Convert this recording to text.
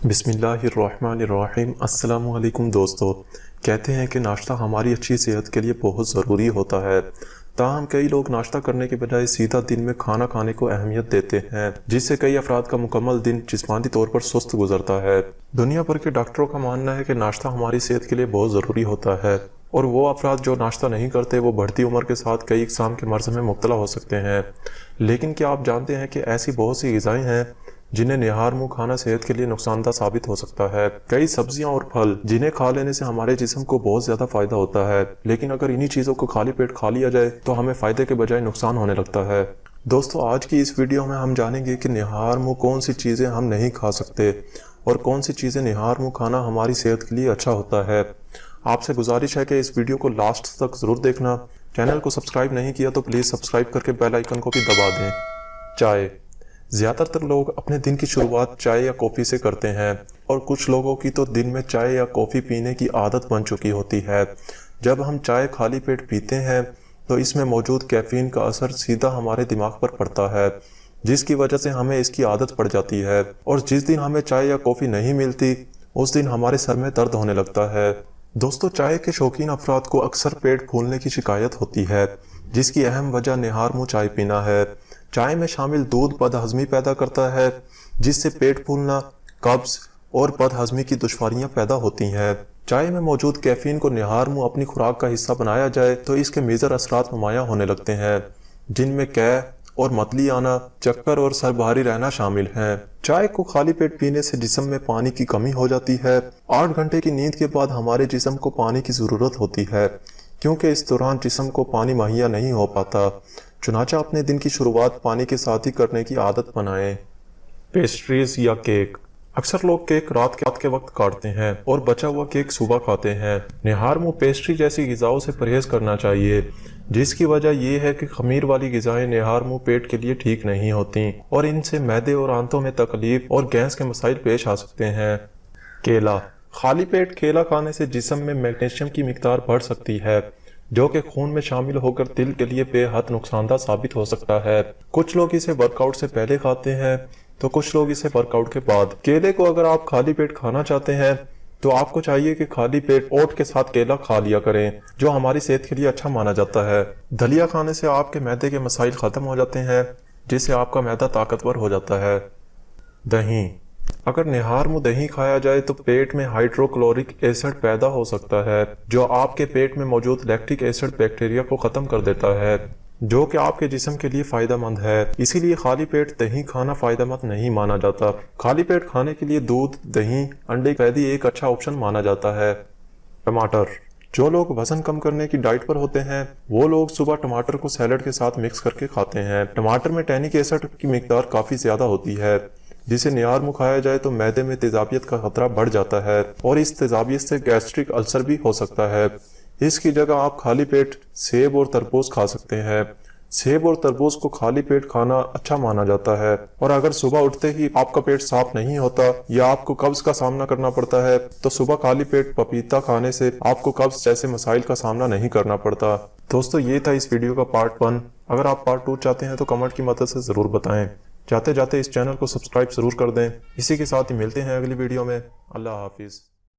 بسم اللہ الرحمن الرحیم۔ السلام علیکم دوستو، کہتے ہیں کہ ناشتہ ہماری اچھی صحت کے لیے بہت ضروری ہوتا ہے، تاہم کئی لوگ ناشتہ کرنے کے بجائے سیدھا دن میں کھانا کھانے کو اہمیت دیتے ہیں، جس سے کئی افراد کا مکمل دن جسمانی طور پر سست گزرتا ہے۔ دنیا بھر کے ڈاکٹروں کا ماننا ہے کہ ناشتہ ہماری صحت کے لیے بہت ضروری ہوتا ہے، اور وہ افراد جو ناشتہ نہیں کرتے وہ بڑھتی عمر کے ساتھ کئی اقسام کے مرض میں مبتلا ہو سکتے ہیں۔ لیکن کیا آپ جانتے ہیں کہ ایسی بہت سی غذائیں ہیں جنہیں نہار منہ کھانا صحت کے لیے نقصان دہ ثابت ہو سکتا ہے؟ کئی سبزیاں اور پھل جنہیں کھا لینے سے ہمارے جسم کو بہت زیادہ فائدہ ہوتا ہے، لیکن اگر انہی چیزوں کو خالی پیٹ کھا لیا جائے تو ہمیں فائدے کے بجائے نقصان ہونے لگتا ہے۔ دوستو، آج کی اس ویڈیو میں ہم جانیں گے کہ نہار منہ کون سی چیزیں ہم نہیں کھا سکتے اور کون سی چیزیں نہار منہ کھانا ہماری صحت کے لیے اچھا ہوتا ہے۔ آپ سے گزارش ہے کہ اس ویڈیو کو لاسٹ تک ضرور دیکھنا۔ چینل کو سبسکرائب نہیں کیا تو پلیز سبسکرائب کر کے بیل آئیکن کو بھی دبا دیں۔ چائے۔ زیادہ تر لوگ اپنے دن کی شروعات چائے یا کافی سے کرتے ہیں، اور کچھ لوگوں کی تو دن میں چائے یا کافی پینے کی عادت بن چکی ہوتی ہے۔ جب ہم چائے خالی پیٹ پیتے ہیں تو اس میں موجود کیفین کا اثر سیدھا ہمارے دماغ پر پڑتا ہے، جس کی وجہ سے ہمیں اس کی عادت پڑ جاتی ہے، اور جس دن ہمیں چائے یا کافی نہیں ملتی اس دن ہمارے سر میں درد ہونے لگتا ہے۔ دوستو، چائے کے شوقین افراد کو اکثر پیٹ پھولنے کی شکایت ہوتی ہے، جس کی اہم وجہ نہار منہ چائے پینا ہے۔ چائے میں شامل دودھ بد ہضمی پیدا کرتا ہے، جس سے پیٹ پھولنا، قبض اور بد ہضمی کی دشواریاں پیدا ہوتی ہیں۔ چائے میں موجود کیفین کو نہار منہ اپنی خوراک کا حصہ بنایا جائے تو اس کے مضر اثرات نمایاں ہونے لگتے ہیں، جن میں قے اور متلی آنا، چکر اور سر بھاری رہنا شامل ہیں۔ چائے کو خالی پیٹ پینے سے جسم میں پانی کی کمی ہو جاتی ہے۔ 8 گھنٹے کی نیند کے بعد ہمارے جسم کو پانی کی ضرورت ہوتی ہے، کیونکہ اس دوران جسم کو پانی مہیا نہیں ہو پاتا۔ چنانچہ اپنے دن کی شروعات پانی کے ساتھ ہی کرنے کی عادت بنائیں۔ پیسٹریز یا کیک۔ اکثر لوگ کیک رات کے وقت کاٹتے ہیں اور بچا ہوا کیک صبح کھاتے ہیں۔ نہار منہ پیسٹری جیسی غذاؤں سے پرہیز کرنا چاہیے، جس کی وجہ یہ ہے کہ خمیر والی غذائیں نہار منہ پیٹ کے لیے ٹھیک نہیں ہوتیں، اور ان سے معدے اور آنتوں میں تکلیف اور گیس کے مسائل پیش آ سکتے ہیں۔ کیلا۔ خالی پیٹ کیلا کھانے سے جسم میں میگنیشیم کی مقدار بڑھ سکتی ہے، جو کہ خون میں شامل ہو کر دل کے لیے بے حد نقصان دہ ثابت ہو سکتا ہے۔ کچھ لوگ اسے ورک آؤٹ سے پہلے کھاتے ہیں تو کچھ لوگ اسے ورک آؤٹ کے بعد۔ کیلے کو اگر آپ خالی پیٹ کھانا چاہتے ہیں تو آپ کو چاہیے کہ خالی پیٹ اوٹ کے ساتھ کیلا کھا لیا کریں، جو ہماری صحت کے لیے اچھا مانا جاتا ہے۔ دلیا کھانے سے آپ کے معدے کے مسائل ختم ہو جاتے ہیں، جس سے آپ کا معدہ طاقتور ہو جاتا ہے۔ دہی۔ اگر نہار منہ دہی کھایا جائے تو پیٹ میں ہائیڈروکلورک ایسڈ پیدا ہو سکتا ہے، جو آپ کے پیٹ میں موجود لیکٹک ایسڈ بیکٹیریا کو ختم کر دیتا ہے، جو کہ آپ کے جسم کے لیے فائدہ مند ہے۔ اسی لیے خالی پیٹ دہی کھانا فائدہ مند نہیں مانا جاتا۔ خالی پیٹ کھانے کے لیے دودھ، دہی، انڈے قیدی ایک اچھا آپشن مانا جاتا ہے۔ ٹماٹر۔ جو لوگ وزن کم کرنے کی ڈائٹ پر ہوتے ہیں وہ لوگ صبح ٹماٹر کو سیلڈ کے ساتھ مکس کر کے کھاتے ہیں۔ ٹماٹر میں ٹینک ایسڈ کی مقدار کافی زیادہ ہوتی ہے، جسے نہار منہ کھایا جائے تو معدے میں تیزابیت کا خطرہ بڑھ جاتا ہے، اور اس تیزابیت سے گیسٹرک السر بھی ہو سکتا ہے۔ اس کی جگہ آپ خالی پیٹ سیب اور تربوز کھا سکتے ہیں۔ سیب اور تربوز کو خالی پیٹ کھانا اچھا مانا جاتا ہے، اور اگر صبح اٹھتے ہی آپ کا پیٹ صاف نہیں ہوتا یا آپ کو قبض کا سامنا کرنا پڑتا ہے تو صبح خالی پیٹ پپیتا کھانے سے آپ کو قبض جیسے مسائل کا سامنا نہیں کرنا پڑتا۔ دوستو، یہ تھا اس ویڈیو کا پارٹ 1۔ اگر آپ پارٹ 2 چاہتے ہیں تو کمنٹ کی مدد سے ضرور بتائیں۔ جاتے جاتے اس چینل کو سبسکرائب ضرور کر دیں۔ اسی کے ساتھ ہی ملتے ہیں اگلی ویڈیو میں۔ اللہ حافظ۔